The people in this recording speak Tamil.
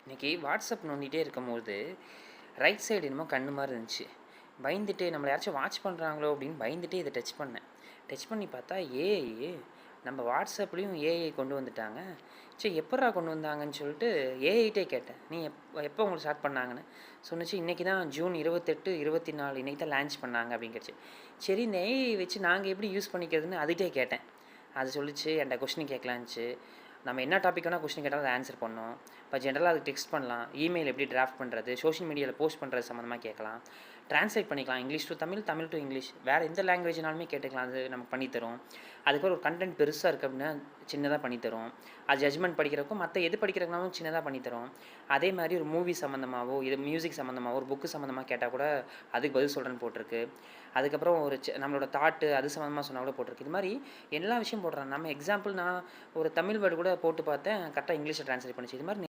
இன்றைக்கி வாட்ஸ்அப் நோண்டிகிட்டே இருக்கும்போது ரைட் சைடு என்னமோ கண்ணு மாதிரி இருந்துச்சு. பயந்துட்டு நம்மளை யாராச்சும் வாட்ச் பண்ணுறாங்களோ அப்படின்னு பயந்துட்டு இதை டச் பண்ணேன். டச் பண்ணி பார்த்தா ஏஐ. நம்ம வாட்ஸ்அப்லேயும் ஏஐ கொண்டு வந்துட்டாங்க. சரி, எப்பட்றா கொண்டு வந்தாங்கன்னு சொல்லிட்டு ஏஐட்டே கேட்டேன். நீ எப்போ உங்களுக்கு ஸ்டார்ட் பண்ணாங்கன்னு சொன்னிச்சு. இன்றைக்கி தான் ஜூன் 28, 24 இன்றைக்கி தான் லான்ச் பண்ணாங்க அப்படின்னு கேட்டுச்சு. சரி, இந்த ஏஐ வச்சு நாங்கள் எப்படி யூஸ் பண்ணிக்கிறதுன்னு அதுகிட்டே கேட்டேன். அது சொல்லிச்சு, என்கிட்ட கொஸ்டின் கேட்கலான்ச்சு. நம்ம என்ன டாபிக் வேணால் கொஸ்டின் கேட்டாலும் அதை ஆன்சர் பண்ணோம். இப்போ ஜென்ரலாக அதுக்கு டெக்ஸ்ட் பண்ணலாம், இமெயில் எப்படி டிராஃப்ட் பண்ணுறது, சோஷியல் மீடியாவில் போஸ்ட் பண்ணுறது சம்மந்தமாக கேட்கலாம், ட்ரான்ஸ்லேட் பண்ணிக்கலாம், English to Tamil, Tamil to English, வேறு எந்த லாங்குவேஜ்னாலுமே கேட்டுக்கலாம். அது நமக்கு பண்ணித்தரும். அதுக்கப்புறம் ஒரு கண்டென்ட் பெருசாக இருக்குது அப்படின்னா சின்னதாக பண்ணித்தரும். அது ஜட்ஜ்மெண்ட் படிக்கிறக்கும் மற்ற எது படிக்கிறதுனாலும் சின்னதாக பண்ணித்தரும். அதே மாதிரி ஒரு மூவி சம்மந்தமாகவோ இது மியூசிக் சம்மந்தமாகவோ ஒரு புக்கு சம்மந்தமாக கேட்டால் கூட அதுக்கு பதில் சொல்கிறேன்னு போட்டிருக்கு. அதுக்கப்புறம் ஒரு நம்மளோட தாட்டு அது சம்மந்தமாக சொன்னால் கூட போட்டிருக்கு. இது மாதிரி எல்லா விஷயம் போடுறாங்க. நம்ம எக்ஸாம்பிள் நான் ஒரு தமிழ் வேர்டு கூட போட்டு பார்த்தேன், கரெக்டாக இங்கிலீஷில் ட்ரான்ஸ்லேட் பண்ணிச்சு. இது மாதிரி